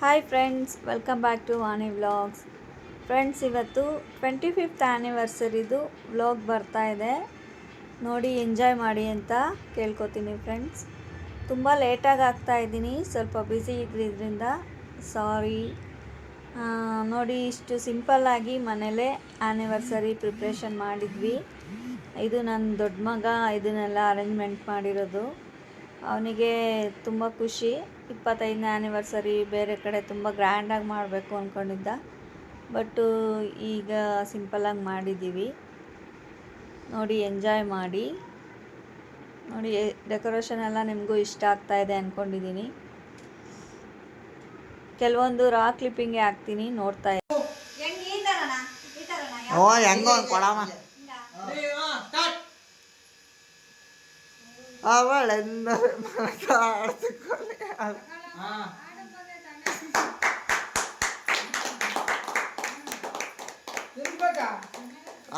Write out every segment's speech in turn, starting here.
Hi friends, welcome back to Vani vlogs. Friends, ಇವತ್ತು 25th ಆ್ಯನಿವರ್ಸರಿದು vlog ಬರ್ತಾ ಇದೆ. ನೋಡಿ ಎಂಜಾಯ್ ಮಾಡಿ ಅಂತ ಕೇಳ್ಕೊತೀನಿ ಫ್ರೆಂಡ್ಸ್. ತುಂಬ ಲೇಟಾಗಿ ಆಗ್ತಾಯಿದ್ದೀನಿ, ಸ್ವಲ್ಪ ಬ್ಯುಸಿ ಇದ್ರಿಂದ ಸಾರಿ. ನೋಡಿ, ಇಷ್ಟು ಸಿಂಪಲ್ಲಾಗಿ ಮನೇಲೇ ಆ್ಯನಿವರ್ಸರಿ ಪ್ರಿಪ್ರೇಷನ್ ಮಾಡಿದ್ವಿ. ಇದು ನನ್ನ ದೊಡ್ಡ ಮಗ ಇದನ್ನೆಲ್ಲ ಅರೇಂಜ್ಮೆಂಟ್ ಮಾಡಿರೋದು. ಅವನಿಗೆ ತುಂಬ ಖುಷಿ. 25ನೇ ಆ್ಯನಿವರ್ಸರಿ ಬೇರೆ ಕಡೆ ತುಂಬ ಗ್ರ್ಯಾಂಡಾಗಿ ಮಾಡಬೇಕು ಅಂದ್ಕೊಂಡಿದ್ದ, ಬಟ್ಟು ಈಗ ಸಿಂಪಲ್ಲಾಗಿ ಮಾಡಿದ್ದೀವಿ. ನೋಡಿ, ಎಂಜಾಯ್ ಮಾಡಿ. ನೋಡಿ, ಡೆಕೋರೇಷನ್ ಎಲ್ಲ ನಿಮಗೂ ಇಷ್ಟ ಆಗ್ತಾಯಿದೆ ಅಂದ್ಕೊಂಡಿದ್ದೀನಿ. ಕೆಲವೊಂದು ರಾ ಕ್ಲಿಪ್ಪಿಂಗೇ ಹಾಕ್ತೀನಿ, ನೋಡ್ತಾ ಇದ್ದೀನಿ.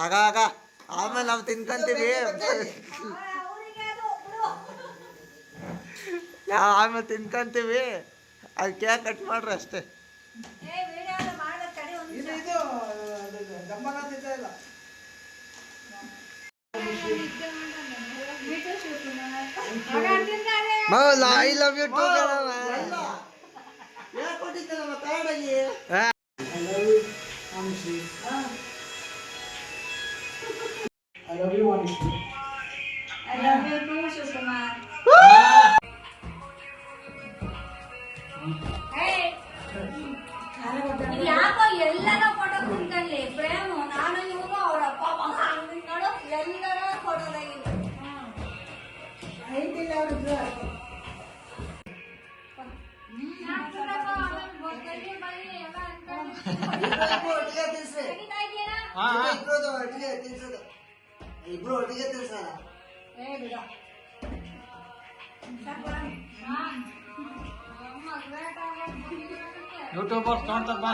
ಆಗ ಆಗ ಆಮೇಲೆ ನಾವು ತಿನ್ಕೊಂತೀವಿ. ಆಮೇಲೆ ತಿನ್ಕೊಂತೀವಿ. ಅದು ಕೇಕ್ ಕಟ್ ಮಾಡ್ರಿ ಅಷ್ಟೇ. I love you too. I love you, Anishri. I love you too, Sukumar. ಯಾಕೋ ಎಲ್ಲರ ಫೋಟೋ ಕುಂತಲ್ಲಿ ಪ್ರೇಮ, ನಾನು ಇವರು ಅವ್ರ ಅಪ್ಪ ನೋಡು, ಎಲ್ಲರ ಫೋಟೋದಾಗಿ ಐತಿಲ್ಲ ಅವ್ರದ್ದು. ಇಬ್ರು ಒಟ್ಟಿಗೆ ತಿಳ್ಸಲ್ಲ. ಯೂಟ್ಯೂಬರ್ಸ್ ನೋಡ್ತಪ್ಪ.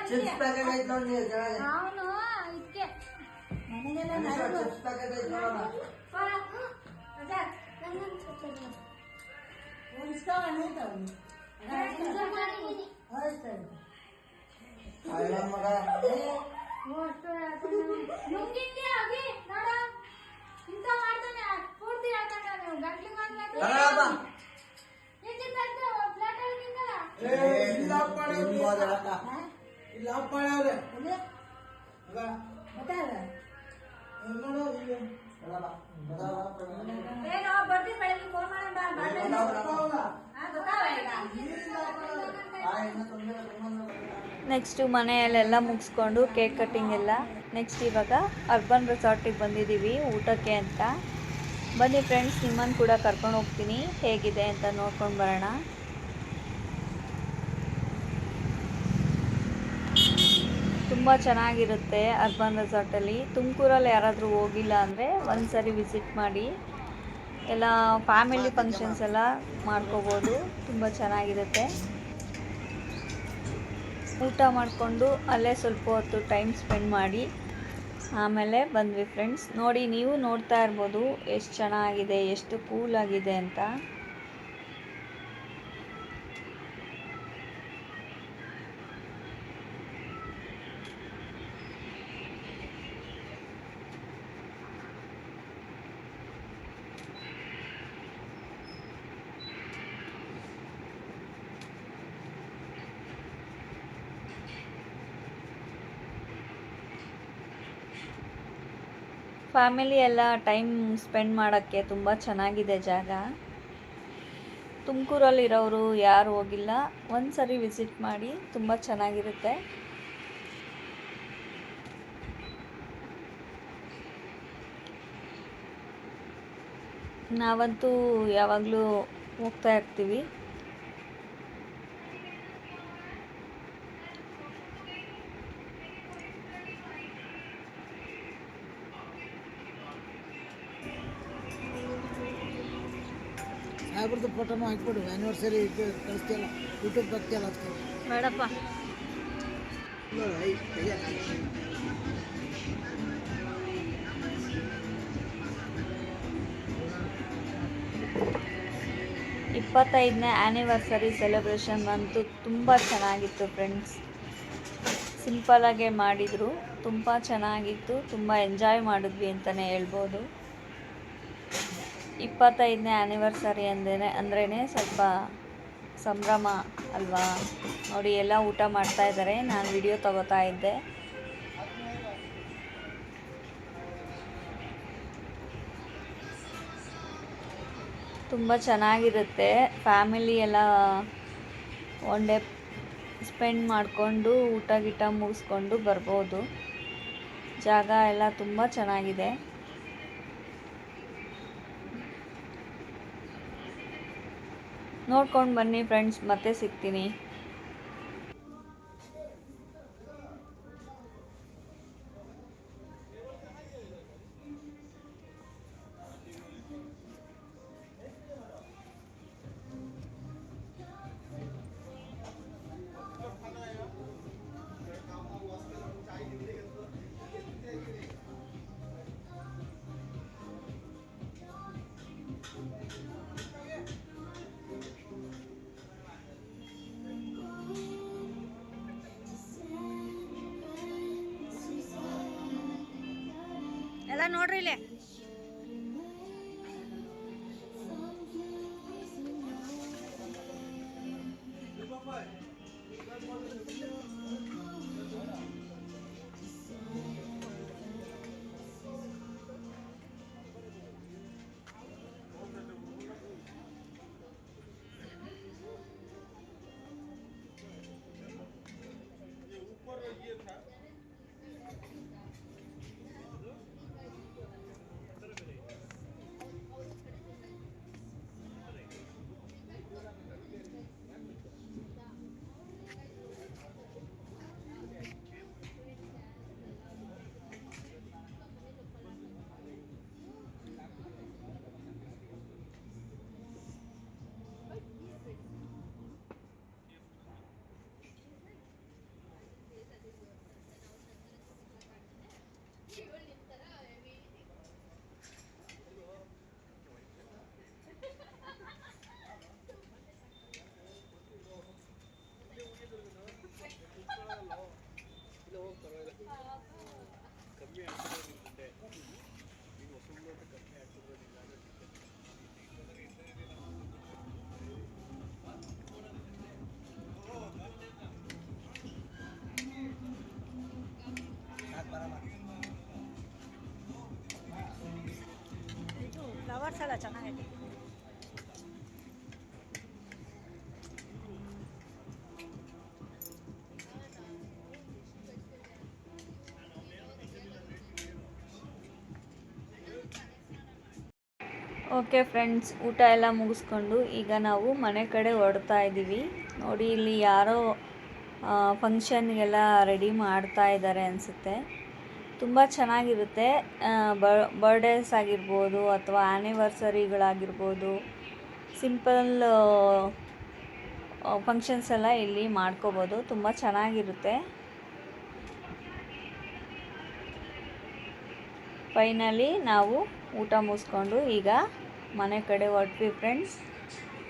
ಚಿಪ್ಸ್ ಪ್ಯಾಕೆಟ್ ಐತ್ ನೋಡಿ. ಚಿಪ್ಸ್ ಪ್ಯಾಕೆಟ್ ಐತ್ ನೋಡೋಣ. ನೆಕ್ಸ್ಟು ಮನೆಯಲ್ಲೆಲ್ಲ ಮುಗಿಸ್ಕೊಂಡು ಕೇಕ್ ಕಟ್ಟಿಂಗ್ ಎಲ್ಲ. ನೆಕ್ಸ್ಟ್ ಇವಾಗ ಅರ್ಬನ್ ರೆಸಾರ್ಟಿಗೆ ಬಂದಿದ್ದೀವಿ ಊಟಕ್ಕೆ ಅಂತ. ಬನ್ನಿ ಫ್ರೆಂಡ್ಸ್, ನಿಮ್ಮನ್ನು ಕೂಡ ಕರ್ಕೊಂಡು ಹೋಗ್ತೀನಿ, ಹೇಗಿದೆ ಅಂತ ನೋಡ್ಕೊಂಡು ಬರೋಣ. ತುಂಬ ಚೆನ್ನಾಗಿರುತ್ತೆ ಅರ್ಬನ್ ರೆಸಾರ್ಟಲ್ಲಿ. ತುಮಕೂರಲ್ಲಿ ಯಾರಾದರೂ ಹೋಗಿಲ್ಲ ಅಂದರೆ ಒಂದು ಸರಿ ವಿಸಿಟ್ ಮಾಡಿ. ಎಲ್ಲ ಫ್ಯಾಮಿಲಿ ಫಂಕ್ಷನ್ಸ್ ಎಲ್ಲ ಮಾಡ್ಕೋಬೋದು, ತುಂಬ ಚೆನ್ನಾಗಿರುತ್ತೆ. ಊಟ ಮಾಡಿಕೊಂಡು ಅಲ್ಲೇ ಸ್ವಲ್ಪ ಹೊತ್ತು ಟೈಮ್ ಸ್ಪೆಂಡ್ ಮಾಡಿ ಆಮೇಲೆ ಬಂದ್ವಿ ಫ್ರೆಂಡ್ಸ್. ನೋಡಿ, ನೀವು ನೋಡ್ತಾ ಇರ್ಬೋದು ಎಷ್ಟು ಚೆನ್ನಾಗಿದೆ, ಎಷ್ಟು ಕೂಲಾಗಿದೆ ಅಂತ. ಫ್ಯಾಮಿಲಿ ಎಲ್ಲ ಟೈಮ್ ಸ್ಪೆಂಡ್ ಮಾಡೋಕ್ಕೆ ತುಂಬ ಚೆನ್ನಾಗಿದೆ ಜಾಗ. ತುಮಕೂರಲ್ಲಿರೋರು ಯಾರು ಹೋಗಿಲ್ಲ, ಒಂದು ಸರಿ ವಿಸಿಟ್ ಮಾಡಿ, ತುಂಬ ಚೆನ್ನಾಗಿರುತ್ತೆ. ನಾವಂತೂ ಯಾವಾಗಲೂ ಹೋಗ್ತಾ ಇರ್ತೀವಿ. ಸಾಹೇಬ್ರದ್ದು ಫೋಟೋನು ಹಾಕ್ಬಿಡು. ಆ್ಯನಿವರ್ಸರಿ ಕಳಿಸ್ತೀಯಲ್ಲ, ಯೂಟ್ಯೂಬ್ ಹಾಕ್ತೀಯಲ್ಲ, ಅದಕ್ಕೆ ಬೇಡಪ್ಪ. 25ನೇ ಆ್ಯನಿವರ್ಸರಿ ಸೆಲೆಬ್ರೇಷನ್ ಅಂತೂ ತುಂಬ ಚೆನ್ನಾಗಿತ್ತು ಫ್ರೆಂಡ್ಸ್. ಸಿಂಪಲಾಗೆ ಮಾಡಿದರು, ತುಂಬ ಚೆನ್ನಾಗಿತ್ತು, ತುಂಬ ಎಂಜಾಯ್ ಮಾಡಿದ್ವಿ ಅಂತಲೇ ಹೇಳ್ಬೋದು. 25ನೇ ಆ್ಯನಿವರ್ಸರಿ ಅಂದ್ರೇ ಸ್ವಲ್ಪ ಸಂಭ್ರಮ ಅಲ್ವಾ. ನೋಡಿ ಎಲ್ಲ ಊಟ ಮಾಡ್ತಾ ಇದ್ದಾರೆ, ನಾನು ವಿಡಿಯೋ ತಗೋತಾ ಇದ್ದೆ. ತುಂಬ ಚೆನ್ನಾಗಿರುತ್ತೆ, ಫ್ಯಾಮಿಲಿ ಎಲ್ಲ ಒನ್ ಡೇ ಸ್ಪೆಂಡ್ ಮಾಡಿಕೊಂಡು ಊಟ ಗೀಟ ಮುಗಿಸ್ಕೊಂಡು ಬರ್ಬೋದು. ಜಾಗ ಎಲ್ಲ ತುಂಬ ಚೆನ್ನಾಗಿದೆ. ನೋಡ್ಕೊಂಡು ಬನ್ನಿ ಫ್ರೆಂಡ್ಸ್, ಮತ್ತೆ ಸಿಗ್ತೀನಿ. ಎಲ್ಲ ನೋಡ್ರಿ ಇಲ್ಲಿ. ಫ್ಲವರ್ಸ್ ಎಲ್ಲ ಚೆನ್ನಾಗೈತೆ. ಓಕೆ ಫ್ರೆಂಡ್ಸ್, ಊಟ ಎಲ್ಲ ಮುಗಿಸ್ಕೊಂಡು ಈಗ ನಾವು ಮನೆ ಕಡೆ ಹೊರಡ್ತಾ ಇದ್ದೀವಿ. ನೋಡಿ ಇಲ್ಲಿ ಯಾರೋ ಫಂಕ್ಷನ್ಗೆಲ್ಲ ರೆಡಿ ಮಾಡ್ತಾ ಇದ್ದಾರೆ ಅನಿಸುತ್ತೆ. ತುಂಬ ಚೆನ್ನಾಗಿರುತ್ತೆ. ಬರ್ಡೇಸ್ ಆಗಿರ್ಬೋದು ಅಥವಾ ಆ್ಯನಿವರ್ಸರಿಗಳಾಗಿರ್ಬೋದು, ಸಿಂಪಲ್ ಫಂಕ್ಷನ್ಸ್ ಎಲ್ಲ ಇಲ್ಲಿ ಮಾಡ್ಕೋಬೋದು. ತುಂಬ ಚೆನ್ನಾಗಿರುತ್ತೆ. ಫೈನಲಿ ನಾವು ಊಟ ಮುಗಿಸ್ಕೊಂಡು ಈಗ ಮನೆ ಕಡೆ ಹೊರಟ್ವಿ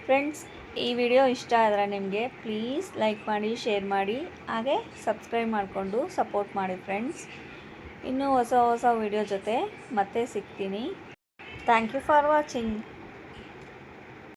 ಫ್ರೆಂಡ್ಸ್. ಈ ವಿಡಿಯೋ ಇಷ್ಟ ಆದರೆ ನಿಮಗೆ ಪ್ಲೀಸ್ ಲೈಕ್ ಮಾಡಿ, ಶೇರ್ ಮಾಡಿ, ಹಾಗೆ ಸಬ್ಸ್ಕ್ರೈಬ್ ಮಾಡಿಕೊಂಡು ಸಪೋರ್ಟ್ ಮಾಡಿ ಫ್ರೆಂಡ್ಸ್. ಇನ್ನೂ ಹೊಸ ವಿಡಿಯೋ ಜೊತೆ ಮತ್ತೆ ಸಿಗ್ತೀನಿ. Thank you for watching.